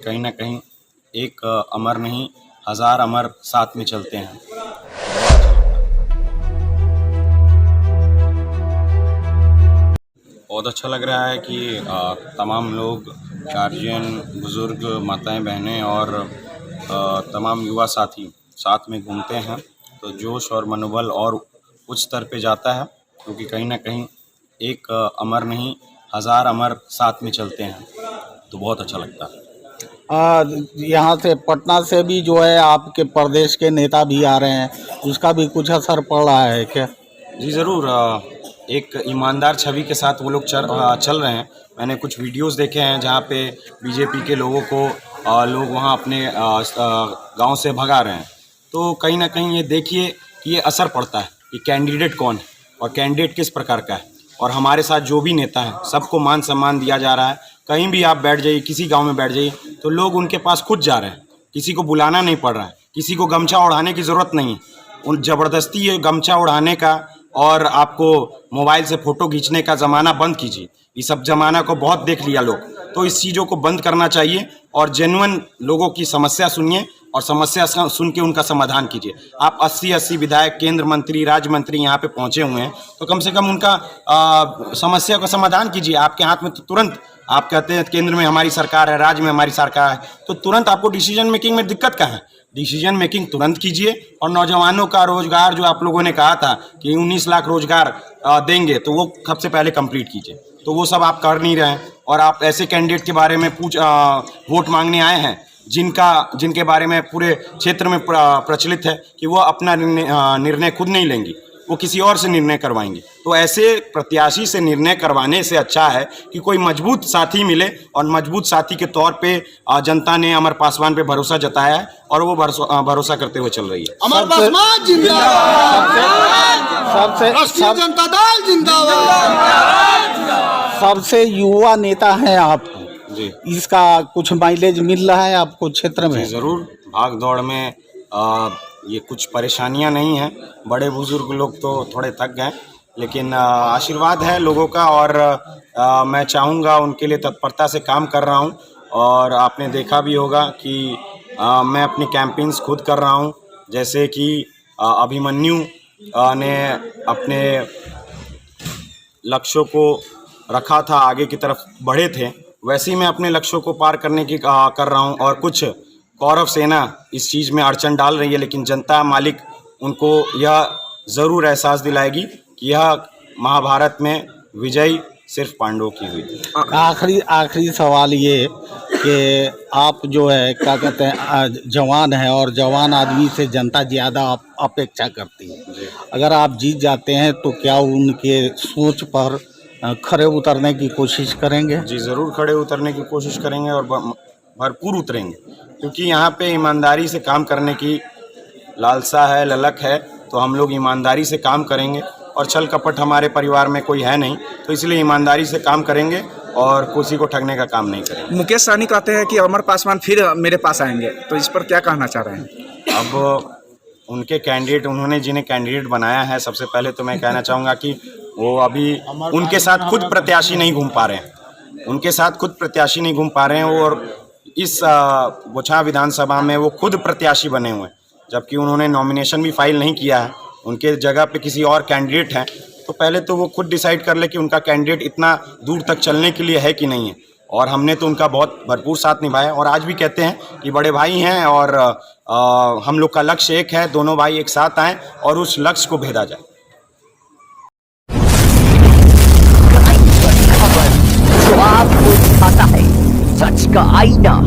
कहीं ना कहीं एक अमर नहीं, हजार अमर साथ में चलते हैं। बहुत अच्छा लग रहा है कि तमाम लोग, गार्जियन, बुज़ुर्ग, माताएं, बहनें और तमाम युवा साथी साथ में घूमते हैं, तो जोश और मनोबल और उच्च स्तर पे जाता है, क्योंकि कहीं ना कहीं एक अमर नहीं, हजार अमर साथ में चलते हैं, तो बहुत अच्छा लगता है। यहाँ से पटना से भी जो है आपके प्रदेश के नेता भी आ रहे हैं, उसका भी कुछ असर पड़ रहा है क्या? जी ज़रूर। एक ईमानदार छवि के साथ वो लोग चल रहे हैं। मैंने कुछ वीडियोस देखे हैं जहाँ पे बीजेपी के लोगों को लोग वहाँ अपने गांव से भगा रहे हैं। तो कहीं ना कहीं ये देखिए कि ये असर पड़ता है कि कैंडिडेट कौन है और कैंडिडेट किस प्रकार का है। और हमारे साथ जो भी नेता हैं सबको मान सम्मान दिया जा रहा है। कहीं भी आप बैठ जाइए, किसी गाँव में बैठ जाइए, तो लोग उनके पास खुद जा रहे हैं, किसी को बुलाना नहीं पड़ रहा है, किसी को गमछा ओढ़ाने की ज़रूरत नहीं है। उन ज़बरदस्ती ये गमछा ओढ़ाने का और आपको मोबाइल से फ़ोटो खींचने का ज़माना बंद कीजिए। ये सब ज़माना को बहुत देख लिया लोग, तो इस चीज़ों को बंद करना चाहिए और जेन्युइन लोगों की समस्या सुनिए और समस्या सुन के उनका समाधान कीजिए। आप 80 विधायक, केंद्र मंत्री, राज्य मंत्री यहाँ पे पहुँचे हुए हैं, तो कम से कम उनका समस्या का समाधान कीजिए। आपके हाथ में तो तुरंत, आप कहते हैं केंद्र में हमारी सरकार है, राज्य में हमारी सरकार है, तो तुरंत आपको डिसीजन मेकिंग में दिक्कत क्या है? डिसीजन मेकिंग तुरंत कीजिए। और नौजवानों का रोजगार जो आप लोगों ने कहा था कि 19 लाख रोजगार देंगे, तो वो सबसे पहले कंप्लीट कीजिए। तो वो सब आप कर नहीं रहे हैं और आप ऐसे कैंडिडेट के बारे में वोट मांगने आए हैं जिनके बारे में पूरे क्षेत्र में प्रचलित है कि वो अपना निर्णय खुद नहीं लेंगी, वो किसी और से निर्णय करवाएंगे। तो ऐसे प्रत्याशी से निर्णय करवाने से अच्छा है कि कोई मजबूत साथी मिले, और मजबूत साथी के तौर पे जनता ने अमर पासवान पे भरोसा जताया है और वो भरोसा करते हुए चल रही है। अमर पासवान जिंदाबाद, राष्ट्रीय जनता दल जिंदाबाद। सबसे युवा नेता हैं आप जी, इसका कुछ माइलेज मिल रहा है आपको क्षेत्र में? ज़रूर। भाग दौड़ में ये कुछ परेशानियां नहीं हैं। बड़े बुजुर्ग लोग तो थोड़े थक गए, लेकिन आशीर्वाद है लोगों का और मैं चाहूँगा उनके लिए तत्परता से काम कर रहा हूँ। और आपने देखा भी होगा कि मैं अपनी कैंपेन्स खुद कर रहा हूँ। जैसे कि अभिमन्यु ने अपने लक्ष्यों को रखा था, आगे की तरफ बढ़े थे, वैसे ही मैं अपने लक्ष्यों को पार करने की कर रहा हूँ। और कुछ कौरव सेना इस चीज़ में अड़चन डाल रही है, लेकिन जनता मालिक उनको यह ज़रूर एहसास दिलाएगी कि यह महाभारत में विजय सिर्फ पांडवों की हुई थी। आखिरी सवाल ये कि आप जो है क्या कहते हैं जवान है, और जवान आदमी से जनता ज़्यादा अपेक्षा करती है। अगर आप जीत जाते हैं तो क्या उनके सोच पर खड़े उतरने की कोशिश करेंगे? जी ज़रूर, खड़े उतरने की कोशिश करेंगे और भरपूर उतरेंगे, क्योंकि यहाँ पे ईमानदारी से काम करने की लालसा है, ललक है। तो हम लोग ईमानदारी से काम करेंगे और छल कपट हमारे परिवार में कोई है नहीं, तो इसलिए ईमानदारी से काम करेंगे और किसी को ठगने का काम नहीं करेंगे। मुकेश सहनी कहते हैं कि अमर पासवान फिर मेरे पास आएंगे, तो इस पर क्या कहना चाह रहे हैं? अब उनके कैंडिडेट, उन्होंने जिन्हें कैंडिडेट बनाया है, सबसे पहले तो मैं कहना चाहूँगा कि वो अभी उनके साथ खुद प्रत्याशी नहीं घूम पा रहे हैं, उनके साथ खुद प्रत्याशी नहीं घूम पा रहे हैं। और इस बोछा विधानसभा में वो खुद प्रत्याशी बने हुए हैं, जबकि उन्होंने नॉमिनेशन भी फाइल नहीं किया है। उनके जगह पे किसी और कैंडिडेट हैं, तो पहले तो वो खुद डिसाइड कर ले कि उनका कैंडिडेट इतना दूर तक चलने के लिए है कि नहीं है। और हमने तो उनका बहुत भरपूर साथ निभाया और आज भी कहते हैं कि बड़े भाई हैं और हम लोग का लक्ष्य एक है, दोनों भाई एक साथ आएँ और उस लक्ष्य को भेदा जाए। जो आपको दिखाता है सच का आईना।